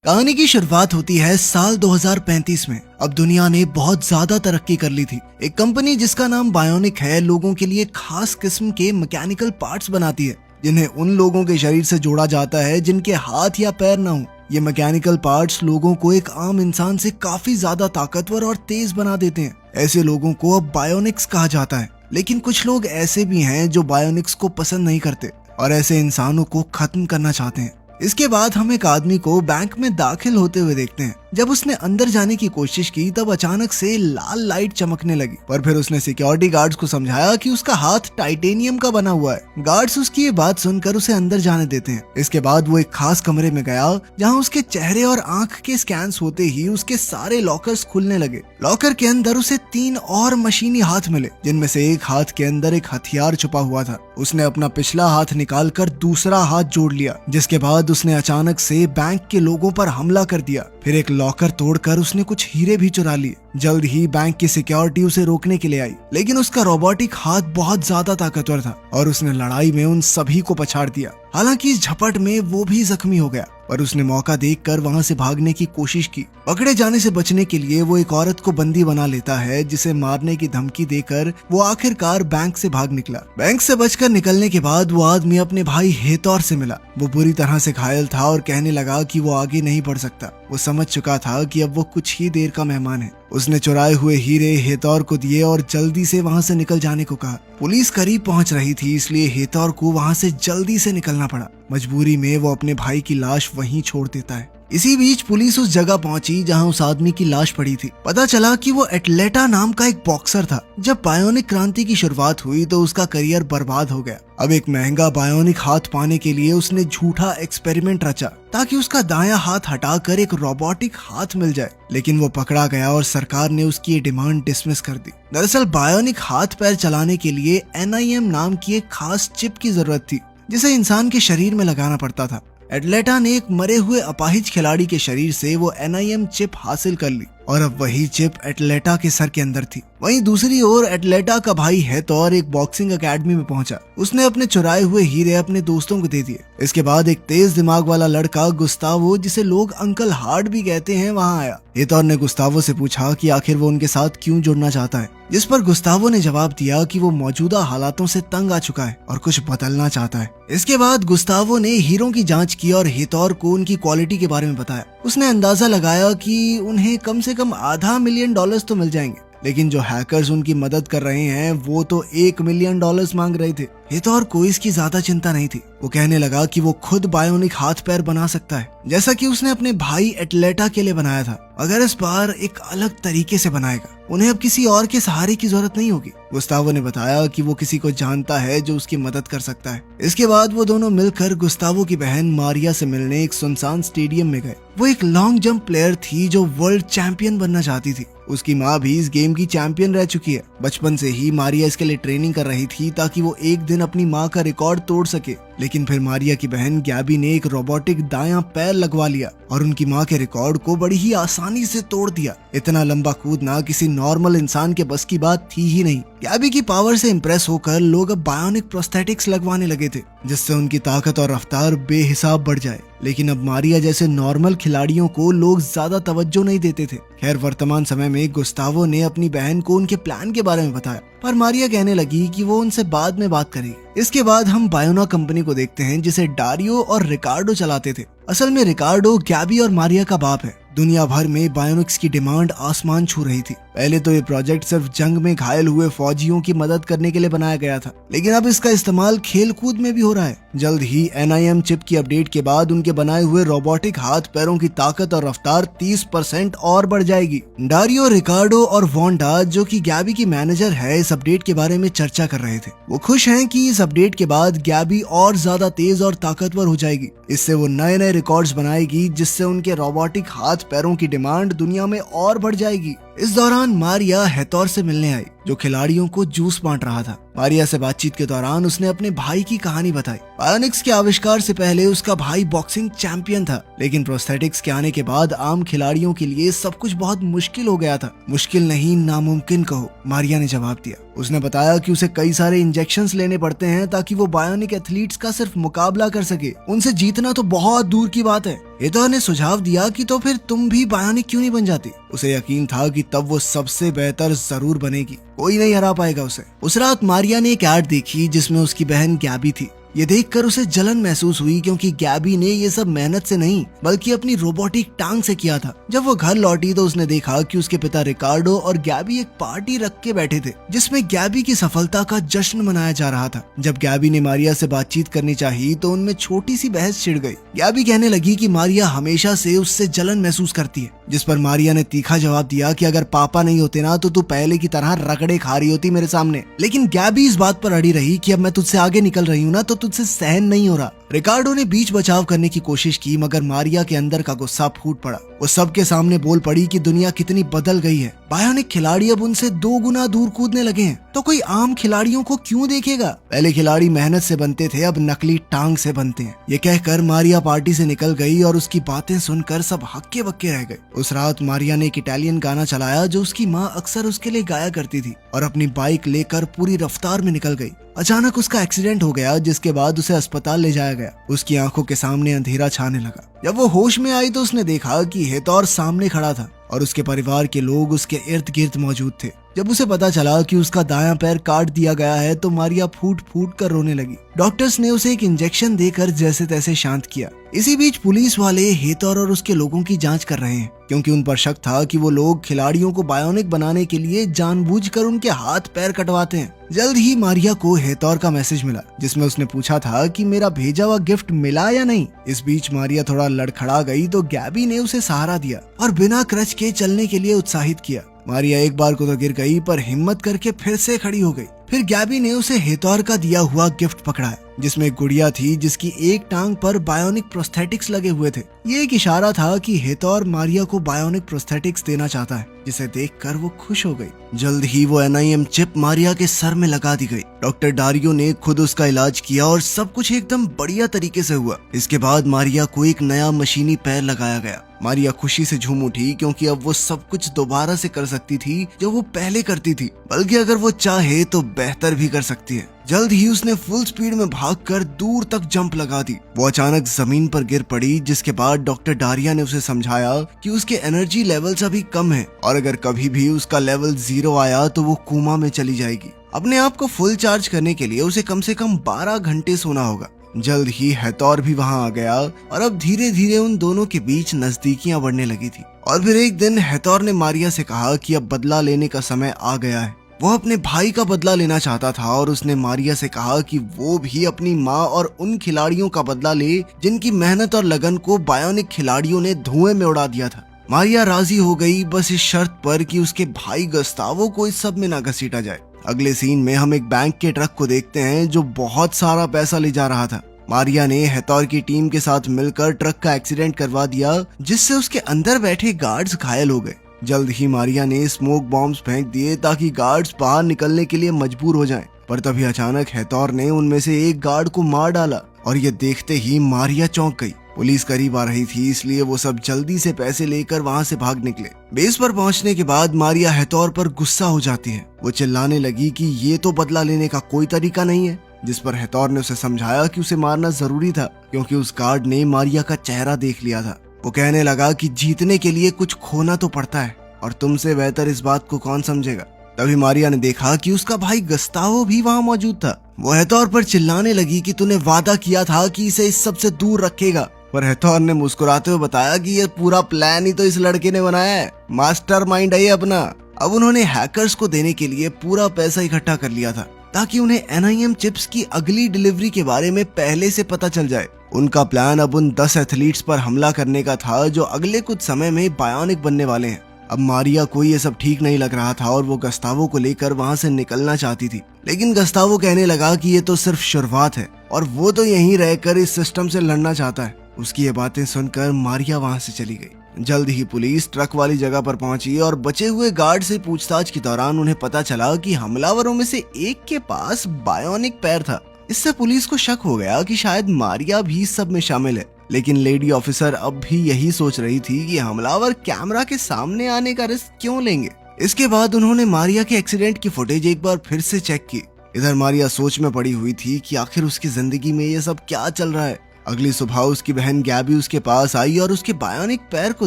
कहानी की शुरुआत होती है साल 2035 में। अब दुनिया ने बहुत ज्यादा तरक्की कर ली थी। एक कंपनी जिसका नाम बायोनिक है लोगों के लिए खास किस्म के मैकेनिकल पार्ट्स बनाती है जिन्हें उन लोगों के शरीर से जोड़ा जाता है जिनके हाथ या पैर ना हो। ये मैकेनिकल पार्ट्स लोगों को एक आम इंसान से काफी ज्यादा ताकतवर और तेज बना देते हैं। ऐसे लोगों को अब बायोनिक्स कहा जाता है। लेकिन कुछ लोग ऐसे भी हैं जो बायोनिक्स को पसंद नहीं करते और ऐसे इंसानों को खत्म करना चाहते हैं। इसके बाद हम एक आदमी को बैंक में दाखिल होते हुए देखते हैं। जब उसने अंदर जाने की कोशिश की तब अचानक से लाल लाइट चमकने लगी, पर फिर उसने सिक्योरिटी गार्ड्स को समझाया कि उसका हाथ टाइटेनियम का बना हुआ है। गार्ड्स उसकी ये बात सुनकर उसे अंदर जाने देते हैं। इसके बाद वो एक खास कमरे में गया जहाँ उसके चेहरे और आंख के स्कैन्स होते ही उसके सारे लॉकर्स खुलने लगे। लॉकर के अंदर उसे 3 और मशीनी हाथ मिले जिनमें से एक हाथ के अंदर एक हथियार छुपा हुआ था। उसने अपना पिछला हाथ निकालकर दूसरा हाथ जोड़ लिया, जिसके बाद उसने अचानक से बैंक के लोगों पर हमला कर दिया। फिर एक लॉकर तोड़कर उसने कुछ हीरे भी चुरा लिए। जल्द ही बैंक की सिक्योरिटी उसे रोकने के लिए आई, लेकिन उसका रोबोटिक हाथ बहुत ज्यादा ताकतवर था और उसने लड़ाई में उन सभी को पछाड़ दिया। हालांकि इस झपट में वो भी जख्मी हो गया, पर उसने मौका देखकर वहां से भागने की कोशिश की। पकड़े जाने से बचने के लिए वो एक औरत को बंदी बना लेता है, जिसे मारने की धमकी देकर वो आखिरकार बैंक से भाग निकला। बैंक से बचकर निकलने के बाद वो आदमी अपने भाई हेतौर से मिला। वो बुरी तरह से घायल था और कहने लगा कि वो आगे नहीं बढ़ सकता। वो समझ चुका था कि अब वो कुछ ही देर का मेहमान है। उसने चुराए हुए हीरे हेतौर को दिए और जल्दी से वहां से निकल जाने को कहा। पुलिस करीब पहुंच रही थी, इसलिए हेतौर को वहां से जल्दी से निकलना पड़ा। मजबूरी में वो अपने भाई की लाश वहीं छोड़ देता है। इसी बीच पुलिस उस जगह पहुंची जहां उस आदमी की लाश पड़ी थी। पता चला कि वो एटलेटा नाम का एक बॉक्सर था। जब बायोनिक क्रांति की शुरुआत हुई तो उसका करियर बर्बाद हो गया। अब एक महंगा बायोनिक हाथ पाने के लिए उसने झूठा एक्सपेरिमेंट रचा ताकि उसका दायां हाथ हटाकर एक रोबोटिक हाथ मिल जाए, लेकिन वो पकड़ा गया और सरकार ने उसकी ये डिमांड डिसमिस कर दी। दरअसल बायोनिक हाथ पैर चलाने के लिए NIM नाम की एक खास चिप की जरूरत थी जिसे इंसान के शरीर में लगाना पड़ता था। एटलेटा ने एक मरे हुए अपाहिज खिलाड़ी के शरीर से वो NIM चिप हासिल कर ली और अब वही चिप एटलेटा के सर के अंदर थी। वहीं दूसरी ओर एटलेटा का भाई हेतौर एक बॉक्सिंग एकेडमी में पहुंचा। उसने अपने चुराए हुए हीरे अपने दोस्तों को दे दिए। इसके बाद एक तेज दिमाग वाला लड़का गुस्तावो, जिसे लोग अंकल हार्ड भी कहते हैं, वहां आया। हेतौर ने गुस्तावो से पूछा कि आखिर वो उनके साथ क्यों जुड़ना चाहता है, जिस पर गुस्तावो ने जवाब दिया कि वो मौजूदा हालातों से तंग आ चुका है और कुछ बदलना चाहता है। इसके बाद गुस्तावो ने हीरों की जांच की और हेतौर को उनकी क्वालिटी के बारे में बताया। उसने अंदाजा लगाया कि उन्हें कम से कम $500 मिलियन तो मिल जाएंगे, लेकिन जो हैकर्स उनकी मदद कर रहे हैं वो तो $1 मिलियन मांग रहे थे। हेतौर को इसकी ज्यादा चिंता नहीं थी। वो कहने लगा कि वो खुद बायोनिक हाथ पैर बना सकता है, जैसा कि उसने अपने भाई एटलेटा के लिए बनाया था, मगर इस बार एक अलग तरीके से बनाएगा। उन्हें अब किसी और के सहारे की जरूरत नहीं होगी। गुस्तावो ने बताया कि वो किसी को जानता है जो उसकी मदद कर सकता है। इसके बाद वो दोनों मिलकर गुस्तावो की बहन मारिया से मिलने एक सुनसान स्टेडियम में गए। वो एक लॉन्ग जंप प्लेयर थी जो वर्ल्ड चैंपियन बनना चाहती थी। उसकी माँ भी इस गेम की चैंपियन रह चुकी है। बचपन से ही मारिया इसके लिए ट्रेनिंग कर रही थी ताकि वो एक दिन अपनी माँ का रिकॉर्ड तोड़ सके। लेकिन फिर मारिया की बहन गैबी ने एक रोबोटिक दायां पैर लगवा लिया और उनकी माँ के रिकॉर्ड को बड़ी ही आसानी से तोड़ दिया। इतना लंबा कूदना किसी नॉर्मल इंसान के बस की बात थी ही नहीं। गैबी की पावर से इम्प्रेस होकर लोग अब बायोनिक प्रोस्थेटिक्स लगवाने लगे थे, जिससे उनकी ताकत और रफ्तार बेहिसाब बढ़ जाए। लेकिन अब मारिया जैसे नॉर्मल खिलाड़ियों को लोग ज्यादा तवज्जो नहीं देते थे। खैर, वर्तमान समय में गुस्तावो ने अपनी बहन को उनके प्लान के बारे में बताया, पर मारिया कहने लगी कि वो उनसे बाद में बात करेगी। इसके बाद हम बायोना कंपनी को देखते हैं जिसे डारियो और रिकार्डो चलाते थे। असल में रिकार्डो गैबी और मारिया का बाप है। दुनिया भर में बायोनिक्स की डिमांड आसमान छू रही थी। पहले तो ये प्रोजेक्ट सिर्फ जंग में घायल हुए फौजियों की मदद करने के लिए बनाया गया था, लेकिन अब इसका इस्तेमाल खेल कूद में भी हो रहा है। जल्द ही NIM चिप की अपडेट के बाद उनके बनाए हुए रोबोटिक हाथ पैरों की ताकत और रफ्तार 30% और बढ़ जाएगी। डारियो, रिकार्डो और वोंडा, जो कि गैबी की मैनेजर है, इस अपडेट के बारे में चर्चा कर रहे थे। वो खुश हैं कि इस अपडेट के बाद गैबी और ज्यादा तेज और ताकतवर हो जाएगी। इससे वो नए नए रिकॉर्ड्स बनाएगी, जिससे उनके रोबोटिक हाथ पैरों की डिमांड दुनिया में और बढ़ जाएगी। इस दौरान मारिया हेतौर से मिलने आई, जो खिलाड़ियों को जूस बांट रहा था। मारिया से बातचीत के दौरान उसने अपने भाई की कहानी बताई। बायोनिक्स के आविष्कार से पहले उसका भाई बॉक्सिंग चैंपियन था, लेकिन प्रोस्थेटिक्स के आने के बाद आम खिलाड़ियों के लिए सब कुछ बहुत मुश्किल हो गया था। मुश्किल नहीं, नामुमकिन कहो, मारिया ने जवाब दिया। उसने बताया कि उसे कई सारे इंजेक्शंस लेने पड़ते हैं ताकि वो बायोनिक एथलीट्स का सिर्फ मुकाबला कर सके। उनसे जीतना तो बहुत दूर की बात है। हेथोर ने सुझाव दिया कि तो फिर तुम भी बायोनिक क्यों नहीं बन जाती। उसे यकीन था कि तब वो सबसे बेहतर जरूर बनेगी, कोई नहीं हरा पाएगा उसे। उस रात मारिया ने एक ऐड देखी जिसमें उसकी बहन गैबी थी। ये देखकर उसे जलन महसूस हुई, क्योंकि गैबी ने ये सब मेहनत से नहीं बल्कि अपनी रोबोटिक टांग से किया था। जब वो घर लौटी तो उसने देखा कि उसके पिता रिकार्डो और गैबी एक पार्टी रख के बैठे थे, जिसमें गैबी की सफलता का जश्न मनाया जा रहा था। जब गैबी ने मारिया से बातचीत करनी चाहिए तो उनमें छोटी सी बहस छिड़ गई। गैबी कहने लगी कि मारिया हमेशा से उससे जलन महसूस करती है, जिस पर मारिया ने तीखा जवाब दिया कि अगर पापा नहीं होते ना तो तू पहले की तरह रगड़े खा रही होती मेरे सामने। लेकिन गैबी इस बात पर अड़ी रही कि अब मैं तुझसे आगे निकल रही हूँ ना तो तुझसे सहन नहीं हो रहा। रिकार्डो ने बीच बचाव करने की कोशिश की, मगर मारिया के अंदर का गुस्सा फूट पड़ा। वो सबके सामने बोल पड़ी कि दुनिया कितनी बदल गई है। बायोनिक खिलाड़ी अब उनसे 2 गुना दूर कूदने लगे हैं, तो कोई आम खिलाड़ियों को क्यों देखेगा। पहले खिलाड़ी मेहनत से बनते थे, अब नकली टांग से बनते हैं। ये कहकर मारिया पार्टी से निकल गई और उसकी बातें सुनकर सब हक्के बक्के रह गए। उस रात मारिया ने एक इटालियन गाना चलाया जो उसकी माँ अक्सर उसके लिए गाया करती थी, और अपनी बाइक लेकर पूरी रफ्तार में निकल गई। अचानक उसका एक्सीडेंट हो गया, जिसके बाद उसे अस्पताल ले जाया गया। उसकी आंखों के सामने अंधेरा छाने लगा। जब वो होश में आई तो उसने देखा कि हेथोर सामने खड़ा था और उसके परिवार के लोग उसके इर्द गिर्द मौजूद थे। जब उसे पता चला कि उसका दायां पैर काट दिया गया है तो मारिया फूट फूट कर रोने लगी। डॉक्टर्स ने उसे एक इंजेक्शन देकर जैसे तैसे शांत किया। इसी बीच पुलिस वाले हेथोर और उसके लोगों की जांच कर रहे हैं, क्योंकि उन पर शक था कि वो लोग खिलाड़ियों को बायोनिक बनाने के लिए जानबूझकर उनके हाथ पैर कटवाते हैं। जल्द ही मारिया को हेथोर का मैसेज मिला, जिसमें उसने पूछा था कि मेरा भेजा हुआ गिफ्ट मिला या नहीं। इस बीच मारिया थोड़ा लड़खड़ा गई तो गैबी ने उसे सहारा दिया और बिना क्रच के चलने के लिए उत्साहित किया। मारिया एक बार को तो गिर गई, पर हिम्मत करके फिर से खड़ी हो गई। फिर गैबी ने उसे हेथोर का दिया हुआ गिफ्ट पकड़ाया, जिसमें एक गुड़िया थी जिसकी एक टांग पर बायोनिक प्रोस्थेटिक्स लगे हुए थे। ये एक इशारा था कि हेथोर मारिया को बायोनिक प्रोस्थेटिक्स देना चाहता है, जिसे देखकर वो खुश हो गई। जल्द ही वो NIM चिप मारिया के सर में लगा दी गई। डॉक्टर डारियो ने खुद उसका इलाज किया और सब कुछ एकदम बढ़िया तरीके से हुआ। इसके बाद मारिया को एक नया मशीनी पैर लगाया गया। मारिया खुशी से झूम उठी, क्योंकि अब वो सब कुछ दोबारा से कर सकती थी जो वो पहले करती थी, बल्कि अगर वो चाहे तो बेहतर भी कर सकती है। जल्द ही उसने फुल स्पीड में भागकर दूर तक जंप लगा दी। वो अचानक जमीन पर गिर पड़ी, जिसके बाद डॉक्टर डारिया ने उसे समझाया कि उसके एनर्जी लेवल्स अभी कम हैं और अगर कभी भी उसका लेवल 0 आया तो वो कोमा में चली जाएगी। अपने आप को फुल चार्ज करने के लिए उसे कम से कम 12 घंटे सोना होगा। जल्द ही हेथोर भी वहां आ गया और अब धीरे धीरे उन दोनों के बीच नजदीकियां बढ़ने लगी थी। और फिर एक दिन हेथोर ने मारिया से कहा कि अब बदला लेने का समय आ गया है। वो अपने भाई का बदला लेना चाहता था और उसने मारिया से कहा कि वो भी अपनी माँ और उन खिलाड़ियों का बदला ले जिनकी मेहनत और लगन को बायोनिक खिलाड़ियों ने धुएं में उड़ा दिया था। मारिया राजी हो गई, बस इस शर्त पर कि उसके भाई गस्तावो को इस सब में न घसीटा जाए। अगले सीन में हम एक बैंक के ट्रक को देखते हैं जो बहुत सारा पैसा ले जा रहा था। मारिया ने हेथोर की टीम के साथ मिलकर ट्रक का एक्सीडेंट करवा दिया, जिससे उसके अंदर बैठे गार्ड्स घायल हो गए। जल्द ही मारिया ने स्मोक बॉम्ब्स फेंक दिए ताकि गार्ड्स बाहर निकलने के लिए मजबूर हो जाएं। पर तभी अचानक हेथोर ने उनमें से एक गार्ड को मार डाला और ये देखते ही मारिया चौंक गई। पुलिस करीब आ रही थी, इसलिए वो सब जल्दी से पैसे लेकर वहां से भाग निकले। बेस पर पहुंचने के बाद मारिया हेथोर पर गुस्सा हो जाती है। वो चिल्लाने लगी कि ये तो बदला लेने का कोई तरीका नहीं है, जिस पर हेथोर ने उसे समझाया कि उसे मारना जरूरी था, क्योंकि उस गार्ड ने मारिया का चेहरा देख लिया था। वो कहने लगा कि जीतने के लिए कुछ खोना तो पड़ता है और तुमसे बेहतर इस बात को कौन समझेगा। तभी मारिया ने देखा कि उसका भाई गस्तावो भी वहां मौजूद था। वो हेथोर पर चिल्लाने लगी कि तूने वादा किया था कि इसे इस सब से दूर रखेगा, पर हेथोर ने मुस्कुराते हुए बताया कि ये पूरा प्लान ही तो इस लड़के ने बनाया है, मास्टरमाइंड है ये अपना। अब उन्होंने हैकर्स को देने के लिए पूरा पैसा इकट्ठा कर लिया था ताकि उन्हें NIM चिप्स की अगली डिलीवरी के बारे में पहले से पता चल जाए। उनका प्लान अब उन 10 एथलीट्स पर हमला करने का था जो अगले कुछ समय में बायोनिक बनने वाले हैं। अब मारिया को ये सब ठीक नहीं लग रहा था और वो गस्तावो को लेकर वहां से निकलना चाहती थी, लेकिन गस्तावो कहने लगा कि ये तो सिर्फ शुरुआत है और वो तो यहीं रहकर इस सिस्टम से लड़ना चाहता है। उसकी ये बातें सुनकर मारिया वहां से चली गई। जल्द ही पुलिस ट्रक वाली जगह पर पहुंची और बचे हुए गार्ड से पूछताछ के दौरान उन्हें पता चला कि हमलावरों में से एक के पास बायोनिक पैर था। इससे पुलिस को शक हो गया कि शायद मारिया भी इस सब में शामिल है। लेकिन लेडी ऑफिसर अब भी यही सोच रही थी कि हमलावर कैमरा के सामने आने का रिस्क क्यों लेंगे। इसके बाद उन्होंने मारिया के एक्सीडेंट की फुटेज एक बार फिर से चेक की। इधर मारिया सोच में पड़ी हुई थी कि आखिर उसकी जिंदगी में ये सब क्या चल रहा है। अगली सुबह उसकी बहन गैबी उसके पास आई और उसके बायोनिक पैर को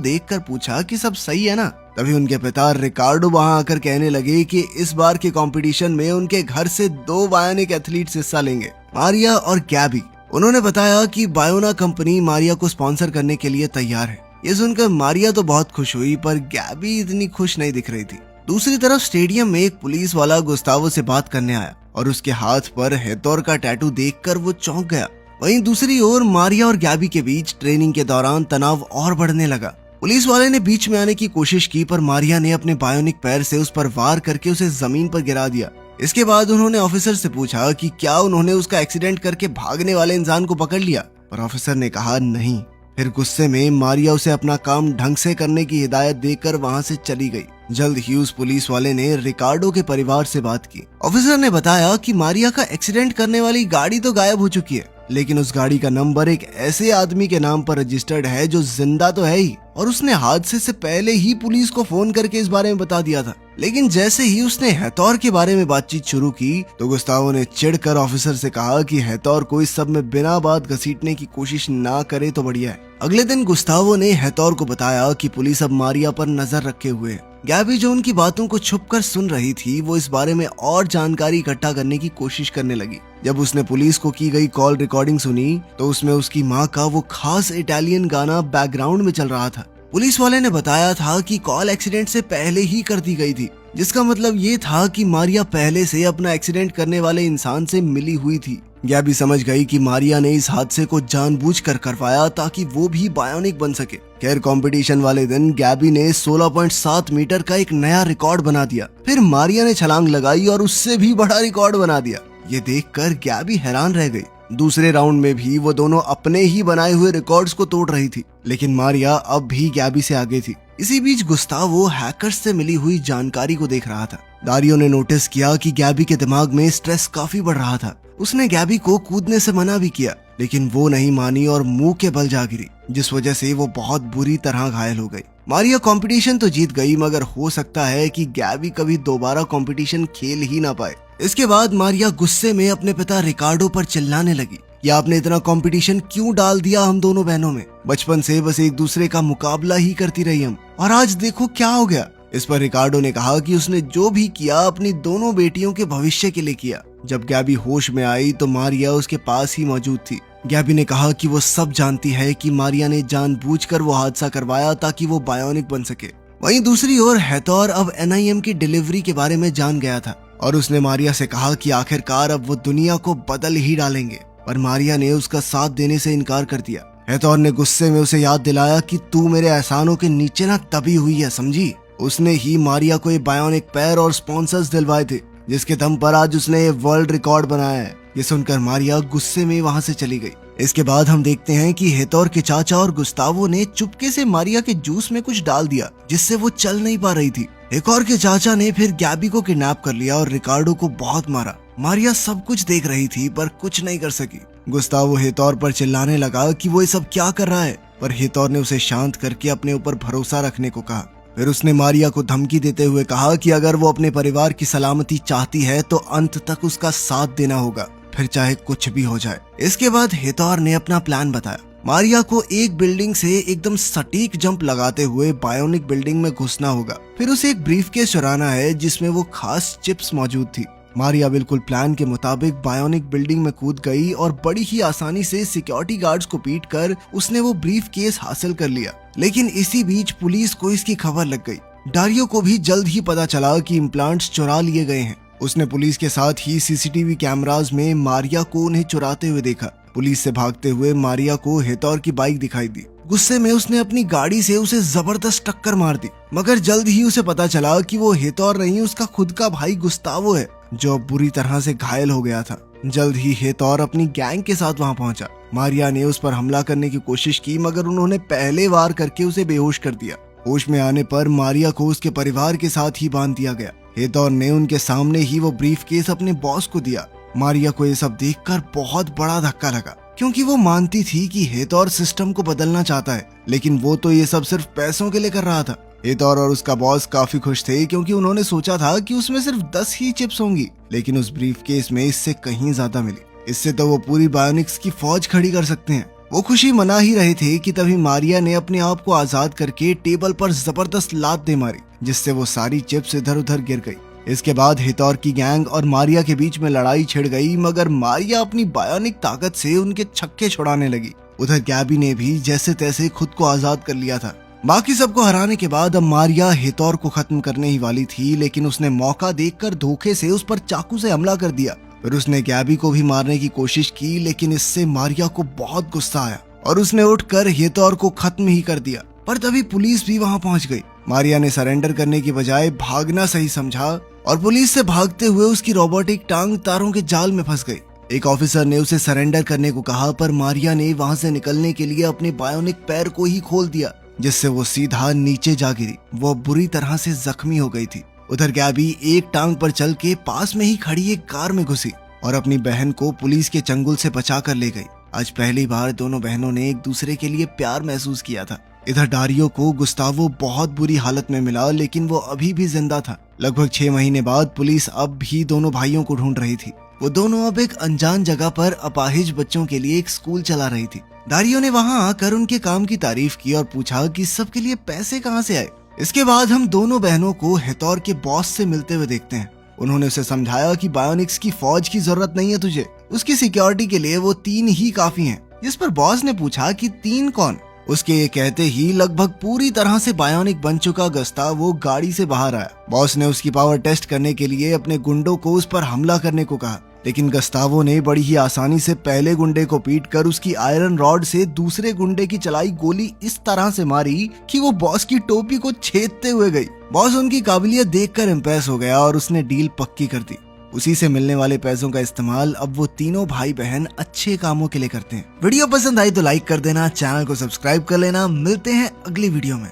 देखकर पूछा कि सब सही है ना। तभी उनके पिता रिकार्डो वहां आकर कहने लगे कि इस बार के कंपटीशन में उनके घर से 2 बायोनिक एथलीट्स हिस्सा लेंगे, मारिया और गैबी। उन्होंने बताया कि बायोना कंपनी मारिया को स्पॉन्सर करने के लिए तैयार है। ये सुनकर मारिया तो बहुत खुश हुई, पर गैबी इतनी खुश नहीं दिख रही थी। दूसरी तरफ स्टेडियम में एक पुलिस वाला गुस्तावो से बात करने आया और उसके हाथ पर हेतोर का टैटू देखकर वो चौंक गया। वहीं दूसरी ओर मारिया और गैबी के बीच ट्रेनिंग के दौरान तनाव और बढ़ने लगा। पुलिस वाले ने बीच में आने की कोशिश की, पर मारिया ने अपने बायोनिक पैर से उस पर वार करके उसे जमीन पर गिरा दिया। इसके बाद उन्होंने ऑफिसर से पूछा कि क्या उन्होंने उसका एक्सीडेंट करके भागने वाले इंसान को पकड़ लिया, पर ऑफिसर ने कहा नहीं। फिर गुस्से में मारिया उसे अपना काम ढंग से करने की हिदायत देकर वहां से चली गई। जल्द ही उस पुलिस वाले ने रिकार्डो के परिवार से बात की। ऑफिसर ने बताया कि मारिया का एक्सीडेंट करने वाली गाड़ी तो गायब हो चुकी है, लेकिन उस गाड़ी का नंबर एक ऐसे आदमी के नाम पर रजिस्टर्ड है जो जिंदा तो है ही, और उसने हादसे से पहले ही पुलिस को फोन करके इस बारे में बता दिया था। लेकिन जैसे ही उसने हेतोर के बारे में बातचीत शुरू की तो गुस्तावो ने चिढ़कर ऑफिसर से कहा कि हेतोर को इस सब में बिना बात घसीटने की कोशिश ना करे तो बढ़िया है। अगले दिन गुस्तावो ने हेतोर को बताया कि पुलिस अब मारिया पर नजर रखे हुए है। गैबी जो उनकी बातों को छुपकर सुन रही थी, वो इस बारे में और जानकारी इकट्ठा करने की कोशिश करने लगी। जब उसने पुलिस को की गई कॉल रिकॉर्डिंग सुनी तो उसमें उसकी माँ का वो खास इटालियन गाना बैकग्राउंड में चल रहा था। पुलिस वाले ने बताया था कि कॉल एक्सीडेंट से पहले ही कर दी गई थी, जिसका मतलब ये था कि मारिया पहले से अपना एक्सीडेंट करने वाले इंसान से मिली हुई थी। गैबी समझ गई कि मारिया ने इस हादसे को जानबूझकर करवाया ताकि वो भी बायोनिक बन सके। खैर कंपटीशन वाले दिन गैबी ने 16.7 मीटर का एक नया रिकॉर्ड बना दिया। फिर मारिया ने छलांग लगाई और उससे भी बड़ा रिकॉर्ड बना दिया। ये देखकर गैबी हैरान रह गई। दूसरे राउंड में भी वो दोनों अपने ही बनाए हुए रिकॉर्ड्स को तोड़ रही थी, लेकिन मारिया अब भी गैबी से आगे थी। इसी बीच गुस्तावो हैकर्स से मिली हुई जानकारी को देख रहा था। दारियो ने नोटिस किया कि गैबी के दिमाग में स्ट्रेस काफी बढ़ रहा था। उसने गैबी को कूदने से मना भी किया, लेकिन वो नहीं मानी और मुंह के बल जा गिरी, जिस वजह से वो बहुत बुरी तरह घायल हो गई। मारिया कंपटीशन तो जीत गई, मगर हो सकता है कि गैबी कभी दोबारा कंपटीशन खेल ही ना पाए। इसके बाद मारिया गुस्से में अपने पिता रिकार्डो पर चिल्लाने लगी, या आपने इतना कंपटीशन क्यों डाल दिया हम दोनों बहनों में? बचपन से बस एक दूसरे का मुकाबला ही करती रही हम, और आज देखो क्या हो गया। इस पर रिकार्डो ने कहा कि उसने जो भी किया अपनी दोनों बेटियों के भविष्य के लिए किया। जब गैबी होश में आई तो मारिया उसके पास ही मौजूद थी। गैबी ने कहा कि वो सब जानती है कि मारिया ने जानबूझकर वो हादसा करवाया ताकि वो बायोनिक बन सके। वहीं दूसरी ओर हेतोर अब NIM की डिलीवरी के बारे में जान गया था और उसने मारिया से कहा कि आखिरकार अब वो दुनिया को बदल ही डालेंगे, पर मारिया ने उसका साथ देने से इनकार कर दिया। हेतोर ने गुस्से में उसे याद दिलाया कि तू मेरे एहसानों के नीचे ना तभी हुई है, समझी? उसने ही मारिया को ये बायोनिक पैर और स्पॉन्सर्स दिलवाए थे, जिसके दम पर आज उसने ये वर्ल्ड रिकॉर्ड बनाया है। ये सुनकर मारिया गुस्से में वहां से चली गई। इसके बाद हम देखते हैं कि हेतोर के चाचा और गुस्तावो ने चुपके से मारिया के जूस में कुछ डाल दिया, जिससे वो चल नहीं पा रही थी। हेतोर के चाचा ने फिर गैबी को किडनैप कर लिया और रिकार्डो को बहुत मारा। मारिया सब कुछ देख रही थी पर कुछ नहीं कर सकी। गुस्तावो हेतोर पर चिल्लाने लगा कि वो ये सब क्या कर रहा है, पर हेतोर ने उसे शांत करके अपने ऊपर भरोसा रखने को कहा। फिर उसने मारिया को धमकी देते हुए कहा कि अगर वो अपने परिवार की सलामती चाहती है तो अंत तक उसका साथ देना होगा, फिर चाहे कुछ भी हो जाए। इसके बाद हेतोर ने अपना प्लान बताया। मारिया को एक बिल्डिंग से एकदम सटीक जंप लगाते हुए बायोनिक बिल्डिंग में घुसना होगा। फिर उसे एक ब्रीफकेस चुराना है जिसमें वो खास चिप्स मौजूद थी। मारिया बिल्कुल प्लान के मुताबिक बायोनिक बिल्डिंग में कूद गई और बड़ी ही आसानी से सिक्योरिटी गार्ड्स को पीटकर उसने वो ब्रीफकेस हासिल कर लिया। लेकिन इसी बीच पुलिस को इसकी खबर लग गई। दारियो को भी जल्द ही पता चला कि इम्प्लांट्स चुरा लिए गए हैं। उसने पुलिस के साथ ही CCTV कैमरास में मारिया को उन्हें चुराते हुए देखा। पुलिस से भागते हुए मारिया को हेतोर की बाइक दिखाई दी। गुस्से में उसने अपनी गाड़ी से उसे जबरदस्त टक्कर मार दी, मगर जल्द ही उसे पता चला कि वो हेतोर नहीं, उसका खुद का भाई गुस्तावो है, जो बुरी तरह से घायल हो गया था। जल्द ही हेतौर अपनी गैंग के साथ वहां पहुंचा। मारिया ने उस पर हमला करने की कोशिश की मगर उन्होंने पहले वार करके उसे बेहोश कर दिया। होश में आने पर मारिया को उसके परिवार के साथ ही बांध दिया गया। हेतौर ने उनके सामने ही वो ब्रीफकेस अपने बॉस को दिया। मारिया को ये सब देखकर बहुत बड़ा धक्का लगा क्योंकि वो मानती थी कि हेतौर सिस्टम को बदलना चाहता है, लेकिन वो तो ये सब सिर्फ पैसों के लिए कर रहा था। हेतौर और उसका बॉस काफी खुश थे क्योंकि उन्होंने सोचा था कि उसमें सिर्फ 10 ही चिप्स होंगी, लेकिन उस ब्रीफकेस में इससे कहीं ज्यादा मिली। इससे तो वो पूरी बायोनिक्स की फौज खड़ी कर सकते हैं। वो खुशी मना ही रहे थे कि तभी मारिया ने अपने आप को आजाद करके टेबल पर जबरदस्त लात दे मारी, जिससे वो सारी चिप्स इधर उधर गिर गई। इसके बाद हेतौर की गैंग और मारिया के बीच में लड़ाई छिड़ गई मगर मारिया अपनी बायोनिक ताकत से उनके छक्के छुड़ाने लगी। उधर गैबी ने भी जैसे तैसे खुद को आजाद कर लिया था। बाकी सबको हराने के बाद अब मारिया हेतौर को खत्म करने ही वाली थी, लेकिन उसने मौका देखकर धोखे से उस पर चाकू से हमला कर दिया। फिर उसने गैबी को भी मारने की कोशिश की, लेकिन इससे मारिया को बहुत गुस्सा आया और उसने उठकर हेतौर को खत्म ही कर दिया। पर तभी पुलिस भी वहां पहुंच गई। मारिया ने सरेंडर करने की बजाय भागना सही समझा और पुलिस से भागते हुए उसकी रोबोटिक टांग तारों के जाल में फंस गई। एक ऑफिसर ने उसे सरेंडर करने को कहा पर मारिया ने वहां से निकलने के लिए अपने बायोनिक पैर को ही खोल दिया, जिससे वो सीधा नीचे जा गिरी। वो बुरी तरह से जख्मी हो गई थी। उधर गैबी एक टांग पर चल के पास में ही खड़ी एक कार में घुसी और अपनी बहन को पुलिस के चंगुल से बचा कर ले गई। आज पहली बार दोनों बहनों ने एक दूसरे के लिए प्यार महसूस किया था। इधर डारियो को गुस्तावो बहुत बुरी हालत में मिला, लेकिन वो अभी भी जिंदा था। लगभग 6 महीने बाद पुलिस अब भी दोनों भाइयों को ढूंढ रही थी। वो दोनों अब एक अनजान जगह पर अपाहिज बच्चों के लिए एक स्कूल चला रही थी। डारियो ने वहां आकर उनके काम की तारीफ की और पूछा कि सबके लिए पैसे कहाँ से आए। इसके बाद हम दोनों बहनों को हेतौर के बॉस से मिलते हुए देखते हैं। उन्होंने उसे समझाया कि बायोनिक्स की फौज की जरूरत नहीं है तुझे, उसकी सिक्योरिटी के लिए वो 3 ही काफी हैं। जिस पर बॉस ने पूछा कि 3 कौन। उसके ये कहते ही लगभग पूरी तरह से बायोनिक बन चुका गस्तावो गाड़ी से बाहर आया। बॉस ने उसकी पावर टेस्ट करने के लिए अपने गुंडों को उस पर हमला करने को कहा, लेकिन गस्तावो ने बड़ी ही आसानी से पहले गुंडे को पीटकर उसकी आयरन रॉड से दूसरे गुंडे की चलाई गोली इस तरह से मारी कि वो बॉस की टोपी को छेदते हुए गई। बॉस उनकी काबिलियत देखकर इम्प्रेस हो गया और उसने डील पक्की कर दी। उसी से मिलने वाले पैसों का इस्तेमाल अब वो तीनों भाई बहन अच्छे कामों के लिए करते हैं। वीडियो पसंद आई तो लाइक कर देना, चैनल को सब्सक्राइब कर लेना। मिलते हैं अगली वीडियो में।